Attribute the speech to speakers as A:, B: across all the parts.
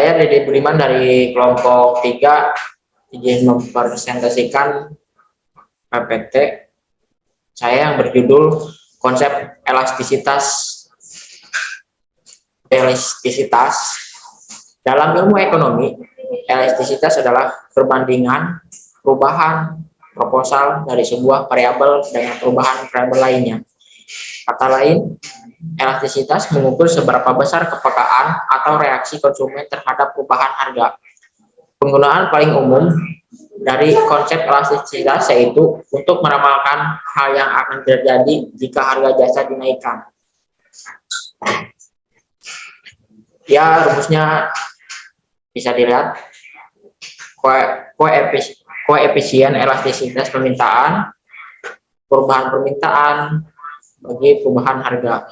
A: Saya Dede Budiman dari kelompok 3 izin mempresentasikan PPT saya yang berjudul konsep elastisitas. Dalam ilmu ekonomi, elastisitas adalah perbandingan perubahan proposal dari sebuah variabel dengan perubahan variabel lainnya. Kata lain, elastisitas mengukur seberapa besar kepekaan atau reaksi konsumen terhadap perubahan harga. Penggunaan paling umum dari konsep elastisitas yaitu untuk meramalkan hal yang akan terjadi jika harga jasa dinaikkan. Ya, rumusnya bisa dilihat. Koefisien elastisitas permintaan, perubahan permintaan bagi perubahan harga.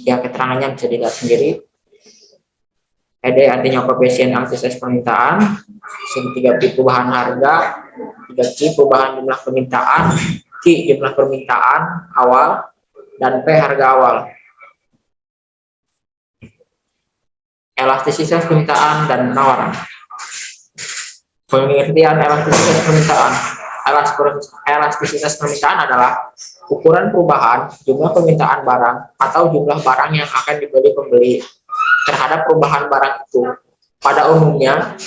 A: Ya, keterangannya bisa dilihat sendiri. ED artinya koefisien elastisitas permintaan, sin 3Pi perubahan harga, 3Q perubahan jumlah permintaan, Q jumlah permintaan awal, dan P harga awal. Elastisitas permintaan dan penawaran. Pengertian elastisitas permintaan. Elastisitas permintaan adalah ukuran perubahan jumlah permintaan barang atau jumlah barang yang akan dibeli pembeli terhadap perubahan barang itu. Pada umumnya,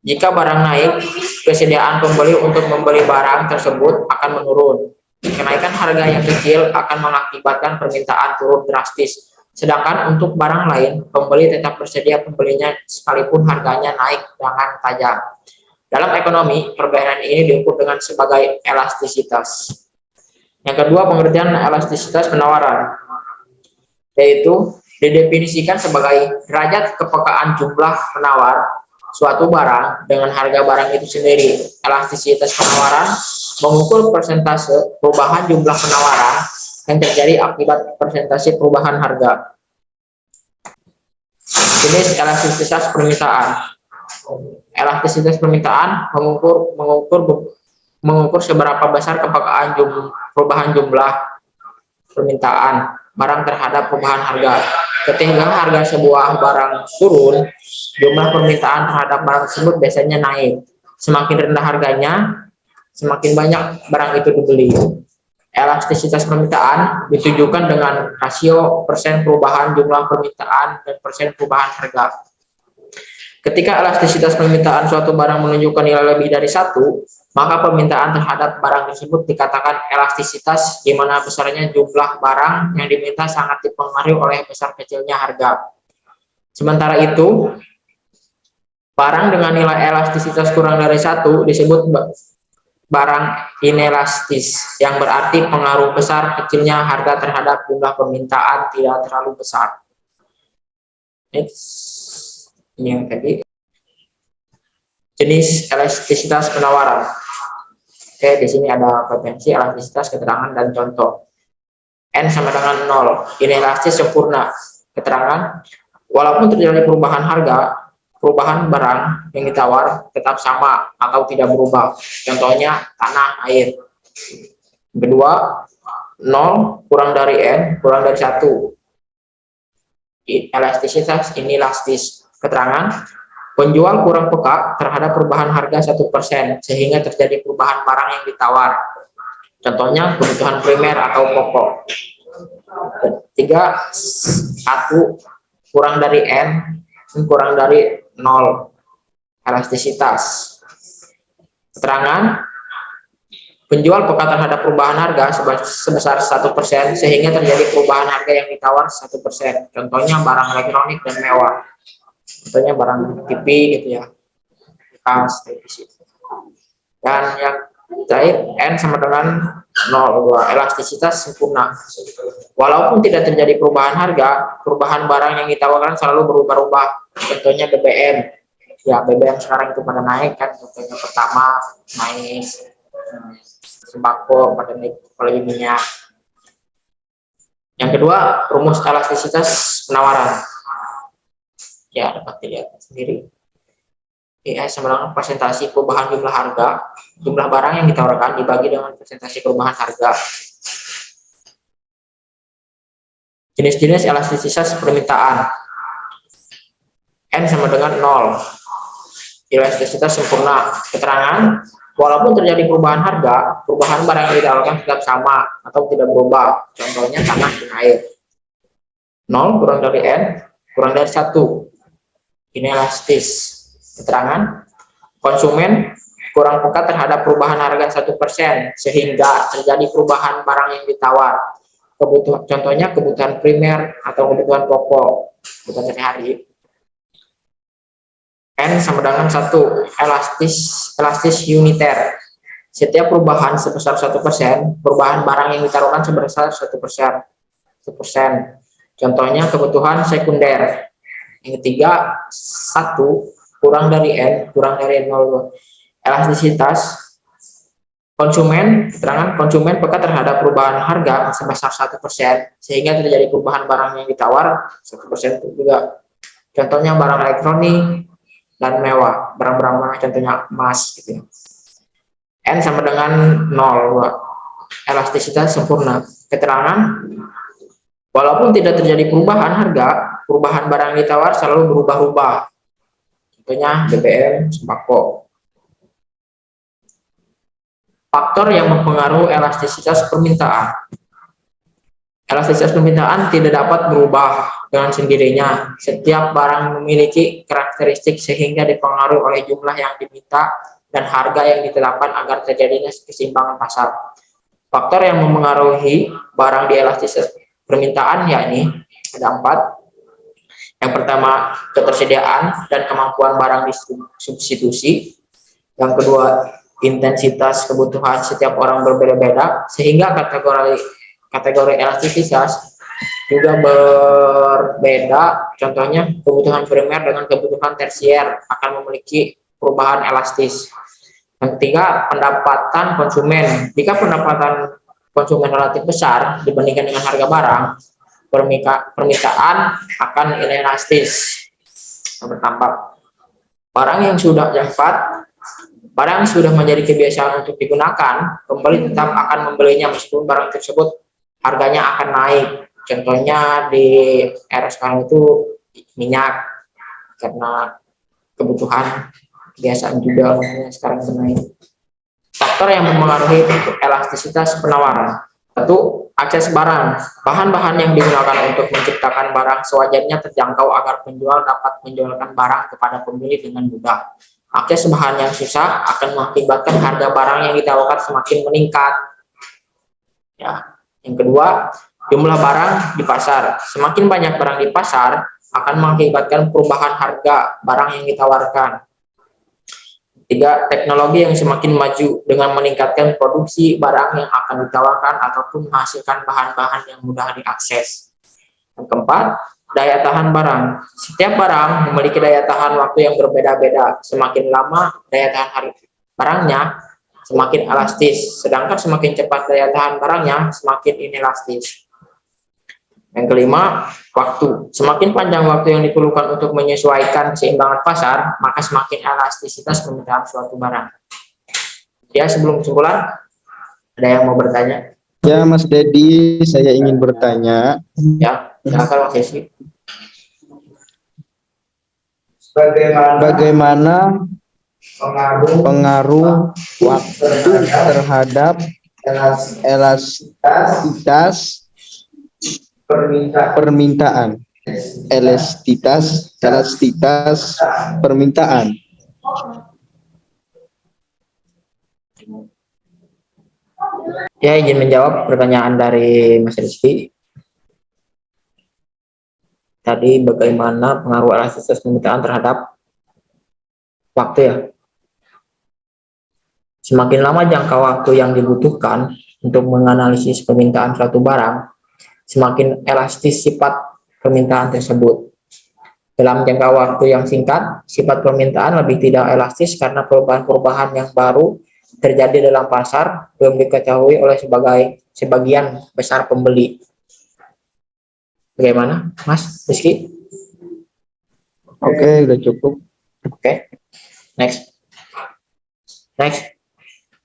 A: jika barang naik, kesediaan pembeli untuk membeli barang tersebut akan menurun. Kenaikan harga yang kecil akan mengakibatkan permintaan turun drastis. Sedangkan untuk barang lain, pembeli tetap bersedia membelinya sekalipun harganya naik dengan tajam. Dalam ekonomi, perbedaan ini diukur dengan sebagai elastisitas. Yang kedua, pengertian elastisitas penawaran, yaitu didefinisikan sebagai derajat kepekaan jumlah penawar suatu barang dengan harga barang itu sendiri. Elastisitas penawaran mengukur persentase perubahan jumlah penawaran yang terjadi akibat persentase perubahan harga. Jenis elastisitas permintaan. Elastisitas permintaan mengukur seberapa besar kepekaan perubahan jumlah permintaan barang terhadap perubahan harga. Ketika harga sebuah barang turun, jumlah permintaan terhadap barang tersebut biasanya naik. Semakin rendah harganya, semakin banyak barang itu dibeli. Elastisitas permintaan ditujukan dengan rasio persen perubahan jumlah permintaan dan persen perubahan harga. Ketika elastisitas permintaan suatu barang menunjukkan nilai lebih dari 1, maka permintaan terhadap barang tersebut dikatakan elastisitas, di mana besarnya jumlah barang yang diminta sangat dipengaruhi oleh besar kecilnya harga. Sementara itu, barang dengan nilai elastisitas kurang dari 1 disebut barang inelastis, yang berarti pengaruh besar kecilnya harga terhadap jumlah permintaan tidak terlalu besar. Ini yang tadi. Jenis elastisitas penawaran. Oke, di sini ada potensi, elastisitas, keterangan, dan contoh. N sama dengan 0. Inelastis sempurna. Keterangan, walaupun terjadi perubahan harga, perubahan barang yang ditawar tetap sama atau tidak berubah. Contohnya tanah, air. Kedua, 0 kurang dari N kurang dari 1. Elastisitas inelastis. Keterangan, penjual kurang peka terhadap perubahan harga 1%, sehingga terjadi perubahan barang yang ditawar. Contohnya kebutuhan primer atau pokok. Ketiga, 1 kurang dari N kurang dari 0. Elastisitas. Keterangan, penjual peka terhadap perubahan harga sebesar 1%, sehingga terjadi perubahan harga yang ditawar 1%. Contohnya barang elektronik dan mewah. Contohnya barang TV gitu ya, bekas televisi. Dan yang terakhir, N sama dengan 0,2. Elastisitas sempurna. Walaupun tidak terjadi perubahan harga, perubahan barang yang ditawarkan selalu berubah-ubah. Contohnya BBM. Ya, BBM sekarang itu pada naik kan. Contohnya pertama naik, sembako pada naik, apalagi minyak. Yang kedua, rumus elastisitas penawaran. Ya, dapat dilihat sendiri. ES sama dengan presentasi perubahan jumlah harga, jumlah barang yang ditawarkan dibagi dengan presentasi perubahan harga. Jenis-jenis elastisitas permintaan. N sama dengan 0. Elastisitas sempurna. Keterangan, walaupun terjadi perubahan harga, perubahan barang yang ditawarkan tetap sama atau tidak berubah. Contohnya tanah dan air. 0 kurang dari N kurang dari 1. Ini elastis. Keterangan, konsumen kurang peka terhadap perubahan harga 1% sehingga terjadi perubahan barang yang ditawar. Contohnya kebutuhan primer atau kebutuhan pokok, kebutuhan sehari-hari. N sama dengan 1, elastis uniter. Setiap perubahan sebesar 1%, perubahan barang yang ditaruhkan sebesar 1%. Contohnya kebutuhan sekunder. Yang ketiga, 1 kurang dari N kurang dari 0. Elastisitas konsumen, keterangan konsumen peka terhadap perubahan harga sebesar 1% sehingga terjadi perubahan barang yang ditawar 1% juga. Contohnya barang elektronik dan mewah, barang-barang mewah contohnya emas gitu ya. N sama dengan 0, elastisitas sempurna. Keterangan, walaupun tidak terjadi perubahan harga, perubahan barang yang ditawar selalu berubah-ubah. Contohnya BBM, sembako. Faktor yang mempengaruhi elastisitas permintaan. Elastisitas permintaan tidak dapat berubah dengan sendirinya. Setiap barang memiliki karakteristik sehingga dipengaruhi oleh jumlah yang diminta dan harga yang ditetapkan agar terjadinya keseimbangan pasar. Faktor yang mempengaruhi barang di elastisitas permintaan yakni ada 4. Yang pertama, ketersediaan dan kemampuan barang disubstitusi. Yang kedua, intensitas kebutuhan setiap orang berbeda-beda sehingga kategori elastisitas juga berbeda. Contohnya kebutuhan primer dengan kebutuhan tersier akan memiliki perubahan elastis. Yang ketiga, pendapatan konsumen. Jika pendapatan konsumen relatif besar dibandingkan dengan harga barang, permintaan akan inelastis bertambah. Barang yang sudah menjadi kebiasaan untuk digunakan, pembeli tetap akan membelinya meskipun barang tersebut harganya akan naik. Contohnya di era sekarang itu minyak, karena kebutuhan kebiasaan juga sekarang naik. Faktor yang mempengaruhi elastisitas penawaran. 1. Akses barang. Bahan-bahan yang digunakan untuk menciptakan barang sewajarnya terjangkau agar penjual dapat menjualkan barang kepada pembeli dengan mudah. Akses bahan yang susah akan mengakibatkan harga barang yang ditawarkan semakin meningkat. Ya. Yang kedua, jumlah barang di pasar. Semakin banyak barang di pasar akan mengakibatkan perubahan harga barang yang ditawarkan. 3. Teknologi yang semakin maju dengan meningkatkan produksi barang yang akan ditawarkan ataupun menghasilkan bahan-bahan yang mudah diakses. Yang keempat, daya tahan barang. Setiap barang memiliki daya tahan waktu yang berbeda-beda. Semakin lama daya tahan barangnya, semakin elastis. Sedangkan semakin cepat daya tahan barangnya, semakin inelastis. Yang kelima, waktu. Semakin panjang waktu yang diperlukan untuk menyesuaikan keseimbangan pasar, maka semakin elastisitas permintaan suatu barang. Ya, sebelum kesimpulan, ada yang mau bertanya?
B: Ya, Mas Dedi, saya ingin bertanya.
A: Ya, silakan Mas Yeski.
B: Bagaimana pengaruh waktu terhadap elastisitas permintaan? Elastisitas permintaan.
A: Ya, izin menjawab pertanyaan dari Mas Rizky. Tadi bagaimana pengaruh elastisitas permintaan terhadap waktu ya? Semakin lama jangka waktu yang dibutuhkan untuk menganalisis permintaan suatu barang, semakin elastis sifat permintaan tersebut. Dalam jangka waktu yang singkat, sifat permintaan lebih tidak elastis karena perubahan-perubahan yang baru terjadi dalam pasar belum diketahui oleh sebagian besar pembeli. Bagaimana, Mas Rizky?
B: Oke, udah cukup.
A: Oke. Next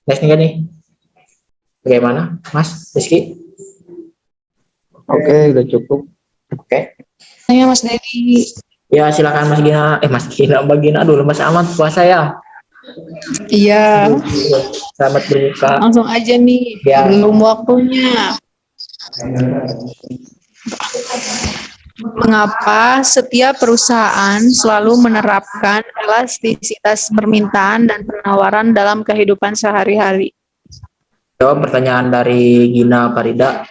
A: enggak nih? Bagaimana, Mas Rizky?
B: Oke, udah cukup.
A: Oke.
C: Tanya Mas Dedi.
A: Ya silakan Mas Gina, Mbak Gina dulu. Mas Ahmad puasa ya.
C: Iya,
A: Selamat berbuka.
C: langsung aja nih.
A: Ya.
C: Belum waktunya. Mengapa setiap perusahaan selalu menerapkan elastisitas permintaan dan penawaran dalam kehidupan sehari-hari?
A: Jawab pertanyaan dari Gina Farida.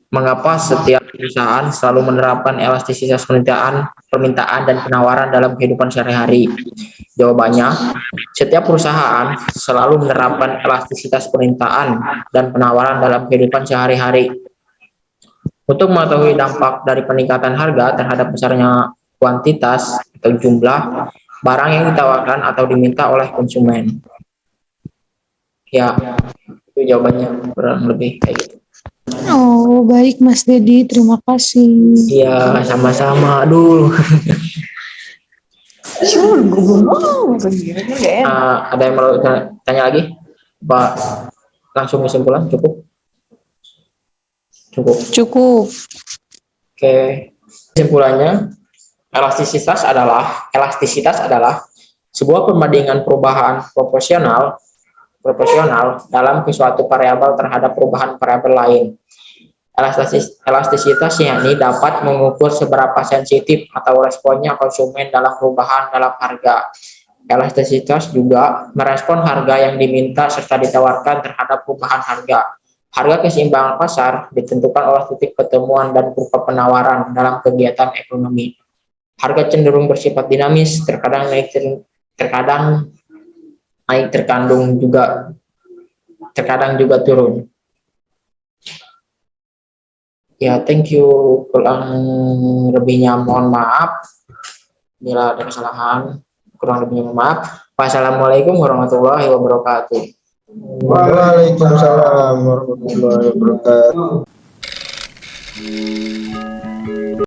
A: Mengapa setiap perusahaan selalu menerapkan elastisitas permintaan dan penawaran dalam kehidupan sehari-hari? Jawabannya, setiap perusahaan selalu menerapkan elastisitas permintaan dan penawaran dalam kehidupan sehari-hari. Untuk mengetahui dampak dari peningkatan harga terhadap besarnya kuantitas atau jumlah barang yang ditawarkan atau diminta oleh konsumen. Ya, itu jawabannya kurang lebih kayak gitu.
C: Oh, baik Mas Dedi, terima kasih.
A: Iya, sama-sama. Aduh. Ada yang mau tanya lagi? Pak, langsung kesimpulan cukup?
C: Cukup.
A: Oke. Kesimpulannya, elastisitas adalah sebuah perbandingan perubahan proporsional dalam suatu variabel terhadap perubahan variabel lain. Elastisitas yakni dapat mengukur seberapa sensitif atau responnya konsumen dalam perubahan dalam harga. Elastisitas juga merespon harga yang diminta serta ditawarkan terhadap perubahan harga. Harga keseimbangan pasar ditentukan oleh titik pertemuan dan kurva penawaran dalam kegiatan ekonomi. Harga cenderung bersifat dinamis, terkadang naik, terkadang juga turun. Ya, thank you. Kurang lebihnya mohon maaf bila ada kesalahan. Kurang lebihnya mohon maaf. Wassalamualaikum warahmatullahi wabarakatuh.
B: Waalaikumsalam warahmatullahi wabarakatuh.